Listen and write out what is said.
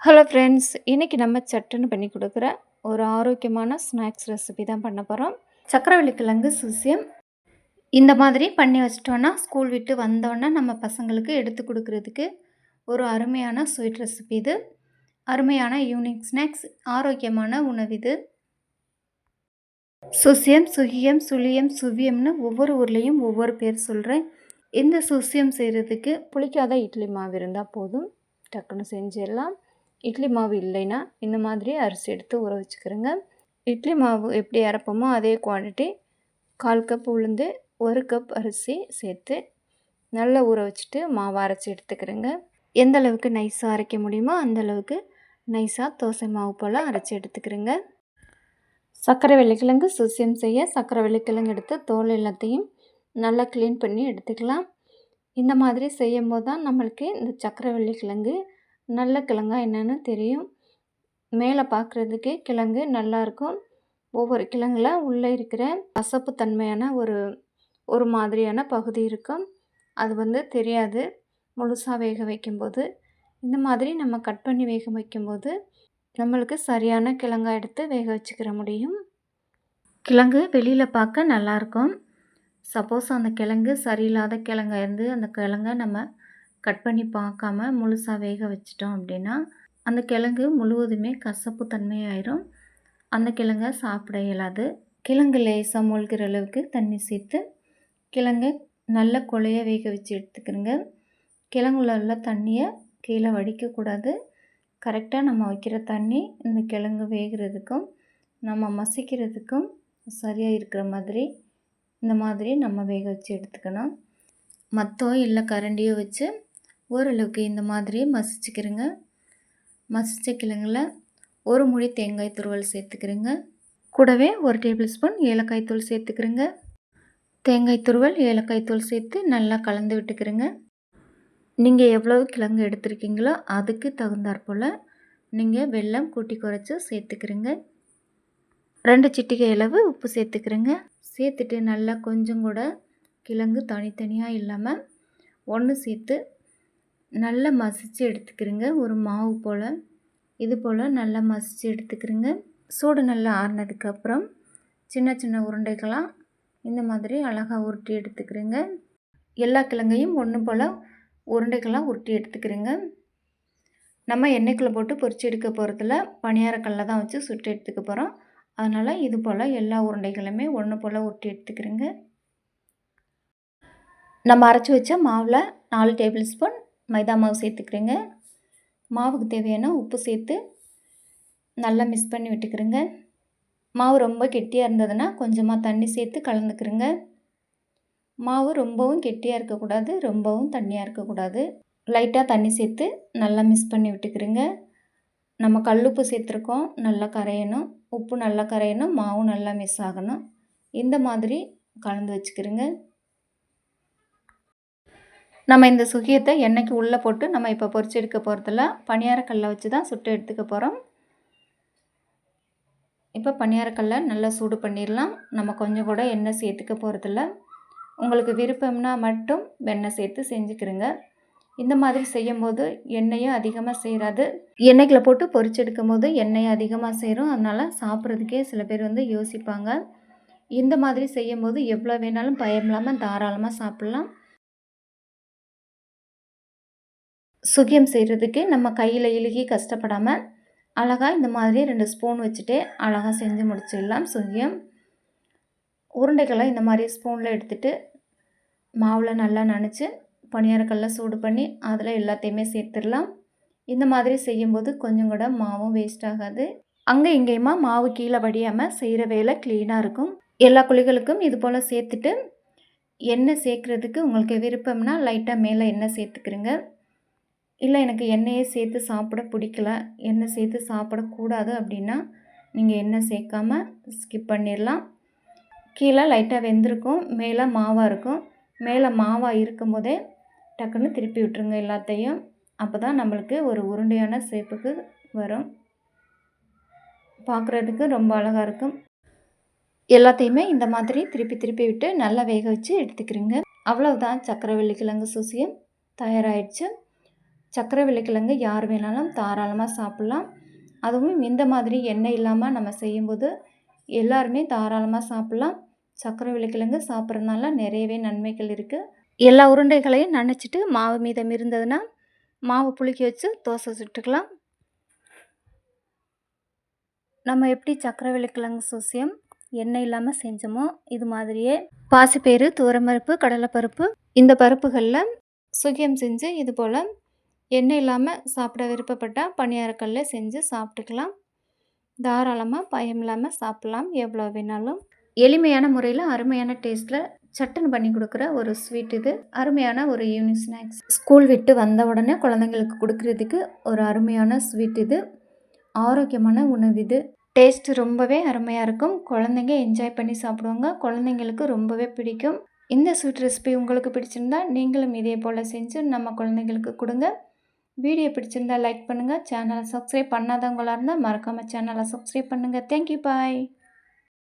Hello friends, இன்றைக்கி நம்ம சட்டுன்னு பண்ணி கொடுக்குற ஒரு ஆரோக்கியமான ஸ்நாக்ஸ் ரெசிபி தான் பண்ண போகிறோம். சக்கரவள்ளி கிழங்கு சுசியம் இந்த மாதிரி பண்ணி வச்சிட்டோன்னா ஸ்கூல் விட்டு வந்தோடனே நம்ம பசங்களுக்கு எடுத்து கொடுக்குறதுக்கு ஒரு அருமையான ஸ்வீட் ரெசிபி இது. அருமையான ஈவினிங் ஸ்நாக்ஸ், ஆரோக்கியமான உணவு இது. சுசியம், சுகியம், சுழியம், சுவியம்னு ஒவ்வொரு ஊர்லேயும் ஒவ்வொரு பேர் சொல்கிறேன். இந்த சுசியம் செய்கிறதுக்கு புளிக்காத இட்லி மாவு இருந்தால் போதும், டக்குன்னு செஞ்சிடலாம். இட்லி மாவு இல்லைன்னா இந்த மாதிரி அரிசி எடுத்து ஊற வச்சுக்கிறேங்க. இட்லி மாவு எப்படி அரைப்போமோ அதே குவான்டிட்டி 1/4 கப் உளுந்து, 1 கப் அரிசி சேர்த்து நல்லா ஊற வச்சுட்டு மாவு அரைச்சி எடுத்துக்கிறேங்க. எந்த அளவுக்கு நைஸாக அரைக்க முடியுமோ அந்தளவுக்கு நைஸாக தோசை மாவு போல் அரைச்சி எடுத்துக்கிறேங்க. சர்க்கரை வெள்ளைக்கிழங்கு சுசியம் செய்ய சர்க்கரை வெள்ளைக்கிழங்கு எடுத்து தோல் எல்லாத்தையும் நல்லா க்ளீன் பண்ணி எடுத்துக்கலாம். இந்த மாதிரி செய்யும் போது தான் நம்மளுக்கு இந்த சர்க்கரை வெள்ளைக்கிழங்கு நல்ல கிழங்கா என்னென்னு தெரியும். மேலே பார்க்குறதுக்கு கிழங்கு நல்லாயிருக்கும். ஒவ்வொரு கிழங்குல உள்ளே இருக்கிற கசப்பு தன்மையான ஒரு மாதிரியான பகுதி இருக்கும். அது தெரியாது முழுசாக வேக வைக்கும்போது. இந்த மாதிரி நம்ம கட் பண்ணி வேக வைக்கும்போது நம்மளுக்கு சரியான கிழங்கா எடுத்து வேக வச்சுக்கிற முடியும். கிழங்கு வெளியில் பார்க்க நல்லாயிருக்கும். சப்போஸ் அந்த கிழங்கு சரியில்லாத கிழங்கா இருந்து அந்த கிழங்கை நம்ம கட் பண்ணி பார்க்காம முழுசாக வேக வச்சிட்டோம் அப்படின்னா அந்த கிழங்கு முழுவதுமே கசப்பு தன்மையாயிரும். அந்த கிழங்கை சாப்பிட இயலாது. கிழங்கு லேசாக மூழ்கிற அளவுக்கு தண்ணி சேர்த்து கிழங்கை நல்ல கொலைய வேக வச்சு எடுத்துக்கிறோங்க. கிழங்குல உள்ள தண்ணியை கீழே வடிக்கக்கூடாது. கரெக்டாக நம்ம வைக்கிற தண்ணி இந்த கிழங்கு வேகிறதுக்கும் நம்ம மசிக்கிறதுக்கும் சரியாக இருக்கிற மாதிரி இந்த மாதிரி நம்ம வேக வச்சு எடுத்துக்கணும். மத்தோ இல்லை கரண்டியோ வச்சு ஓரளவுக்கு இந்த மாதிரி மசிச்சுக்கிறேங்க. மசித்த கிழங்குல ஒரு முடி தேங்காய் துருவல் சேர்த்துக்கிறேங்க. கூடவே 1 டேபிள் ஸ்பூன் ஏலக்காய் தூள் சேர்த்துக்கிறேங்க. தேங்காய் துருவல், ஏலக்காய் தூள் சேர்த்து நல்லா கலந்து விட்டுக்கிறேங்க. நீங்கள் எவ்வளவு கிழங்கு எடுத்துருக்கீங்களோ அதுக்கு தகுந்தாற்போல் நீங்கள் வெல்லம் கூட்டி குறைச்சி சேர்த்துக்கிறேங்க. 2 சிட்டிகை அளவு உப்பு சேர்த்துக்கிறேங்க. சேர்த்துட்டு நல்லா கொஞ்சம் கூட கிழங்கு தனித்தனியாக இல்லாமல் ஒன்று சேர்த்து நல்லா மசித்து எடுத்துக்கிறேங்க. ஒரு மாவு போல் இது போல் நல்லா மசித்து எடுத்துக்கிறேங்க. சூடு நல்லா ஆறினதுக்கப்புறம் சின்ன சின்ன உருண்டைகளாக இந்த மாதிரி அழகாக உருட்டி எடுத்துக்கிறேங்க. எல்லா கிழங்கையும் ஒன்று போல் உருண்டைகளாக உருட்டி எடுத்துக்கிறேங்க. நம்ம எண்ணெய்க்குள்ளே போட்டு பொரிச்சு எடுக்க போகிறதுல பணியாரக்கல்ல தான் வச்சு சுட்டு எடுத்துக்க போகிறோம். அதனால் இது போல் எல்லா உருண்டைகளுமே ஒன்று போல் உருட்டி எடுத்துக்கிறேங்க. நம்ம அரைச்சி வச்ச மாவில் 4 டேபிள் ஸ்பூன் மைதா மாவு சேர்த்துக்கிறேங்க. மாவுக்கு தேவையான உப்பு சேர்த்து நல்லா மிக்ஸ் பண்ணி விட்டுக்கிறேங்க. மாவு ரொம்ப கெட்டியாக இருந்ததுன்னா கொஞ்சமாக தண்ணி சேர்த்து கலந்துக்கிறேங்க. மாவு ரொம்பவும் கெட்டியாக இருக்கக்கூடாது, ரொம்பவும் தண்ணியாக இருக்கக்கூடாது. லைட்டாக தண்ணி சேர்த்து நல்லா மிக்ஸ் பண்ணி விட்டுக்கிறேங்க. நம்ம கல்லுப்பு சேர்த்துருக்கோம், நல்லா கரையணும். உப்பு நல்லா கரையணும், மாவும் நல்லா மிக்ஸ் ஆகணும். இந்த மாதிரி கலந்து வச்சுக்கிறேங்க. நம்ம இந்த சுகியத்தை எண்ணெய்க்கு உள்ளே போட்டு நம்ம இப்போ பொரிச்சு எடுக்க போகிறதில்ல, பணியாரக்கல்லை வச்சு தான் சுட்டு எடுத்துக்க போகிறோம். இப்போ பணியாரக்கல்லை நல்லா சூடு பண்ணிடலாம். நம்ம கொஞ்சம் கூட எண்ணெய் சேர்த்துக்க போகிறதில்ல. உங்களுக்கு விருப்பம்னா மட்டும் வெண்ணெய் சேர்த்து செஞ்சுக்கிறேங்க. இந்த மாதிரி செய்யும்போது எண்ணெயும் அதிகமாக சேராது. எண்ணெய்க்குள்ள போட்டு பொரிச்சு எடுக்கும் போது எண்ணெய் அதிகமாக சேரும். அதனால் சாப்பிட்றதுக்கே சில பேர் யோசிப்பாங்க. இந்த மாதிரி செய்யும்போது எவ்வளோ வேணாலும் பயம் இல்லாமல் தாராளமாக சாப்பிட்லாம். சுகியம் செய்கிறதுக்கு நம்ம கையில் இழுகி கஷ்டப்படாமல் அழகாக இந்த மாதிரி 2 ஸ்பூன் வச்சுட்டு அழகாக செஞ்சு முடிச்சிடலாம். சுகியம் உருண்டைகளை இந்த மாதிரி ஸ்பூனில் எடுத்துகிட்டு மாவில் நல்லா நனைச்சி பணியாரக்கல்ல சூடு பண்ணி அதில் எல்லாத்தையுமே சேர்த்துடலாம். இந்த மாதிரி செய்யும்போது கொஞ்சம் கூட மாவும் வேஸ்ட் ஆகாது. அங்கே இங்கேயுமா மாவு கீழே வடியாமல் செய்கிற வேலை க்ளீனாக இருக்கும். எல்லா குழிகளுக்கும் இது போல் சேர்த்துட்டு எண்ணெய் சேர்க்குறதுக்கு உங்களுக்கு விருப்பம்னா லைட்டாக மேலே எண்ணெய் சேர்த்துக்கிறேங்க. இல்லை எனக்கு எண்ணெயே சேர்த்து சாப்பிட பிடிக்கல, எண்ணெய் சேர்த்து சாப்பிடக்கூடாது அப்படின்னா நீங்கள் எண்ணெய் சேர்க்காமல் ஸ்கிப் பண்ணிடலாம். கீழே லைட்டாக வெந்திருக்கும், மேலே மாவாக இருக்கும். மேலே மாவாக இருக்கும் போதே டக்குன்னு திருப்பி விட்டுருங்க எல்லாத்தையும். அப்போ தான் நம்மளுக்கு ஒரு உருண்டையான ஷேப்புக்கு வரும். பார்க்குறதுக்கு ரொம்ப அழகாக இருக்கும். எல்லாத்தையுமே இந்த மாதிரி திருப்பி திருப்பி விட்டு நல்லா வேக வச்சு எடுத்துக்கிறேங்க. அவ்வளவுதான், சக்கரவள்ளி கிழங்கு சுசியம் தயாராகிடுச்சு. சக்கரவள்ளிக்கிழங்கு யார் வேணாலும் தாராளமாக சாப்பிட்லாம். அதுவும் இந்த மாதிரி எண்ணெய் இல்லாமல் நம்ம செய்யும்போது எல்லாருமே தாராளமாக சாப்பிட்லாம். சக்கரவள்ளிக்கிழங்கு சாப்பிட்றதுனால நிறையவே நன்மைகள் இருக்குது. எல்லா உருண்டைகளையும் நனைச்சிட்டு மாவு மீதம் இருந்ததுன்னா மாவு புளிக்க வச்சு தோசை சுட்டுக்கலாம். நம்ம எப்படி சக்கரவள்ளிக்கிழங்கு சூசியம் எண்ணெய் இல்லாமல் செஞ்சோமோ இது மாதிரியே பாசிப்பயிறு, துவரம்பருப்பு, கடலைப்பருப்பு இந்த பருப்புகளில் சுகியம் செஞ்சு இது போல் எண்ணெய் இல்லாமல் சாப்பிட விருப்பப்பட்டால் பணியாரக்கல்ல செஞ்சு சாப்பிட்டுக்கலாம். தாராளமாக பயம் இல்லாமல் சாப்பிட்லாம் எவ்வளோ வேணாலும். எளிமையான முறையில் அருமையான டேஸ்ட்டில் சட்டுன்னு பண்ணி கொடுக்குற ஒரு ஸ்வீட் இது. அருமையான ஒரு ஈவினிங் ஸ்நாக்ஸ். ஸ்கூல் விட்டு வந்த உடனே குழந்தைங்களுக்கு கொடுக்குறதுக்கு ஒரு அருமையான ஸ்வீட் இது. ஆரோக்கியமான உணவு இது. டேஸ்ட்டு ரொம்பவே அருமையாக இருக்கும். குழந்தைங்க என்ஜாய் பண்ணி சாப்பிடுவாங்க. குழந்தைங்களுக்கு ரொம்பவே பிடிக்கும். இந்த ஸ்வீட் ரெசிபி உங்களுக்கு பிடிச்சிருந்தா நீங்களும் இதே போல் செஞ்சு நம்ம குழந்தைங்களுக்கு கொடுங்க. வீடியோ பிடிச்சிருந்தா லைக் பண்ணுங்கள். சேனலை சப்ஸ்கிரைப் பண்ணாதவங்களாக இருந்தால் மறக்காமல் சேனலை சப்ஸ்கிரைப் பண்ணுங்கள். தேங்க்யூ, பாய்.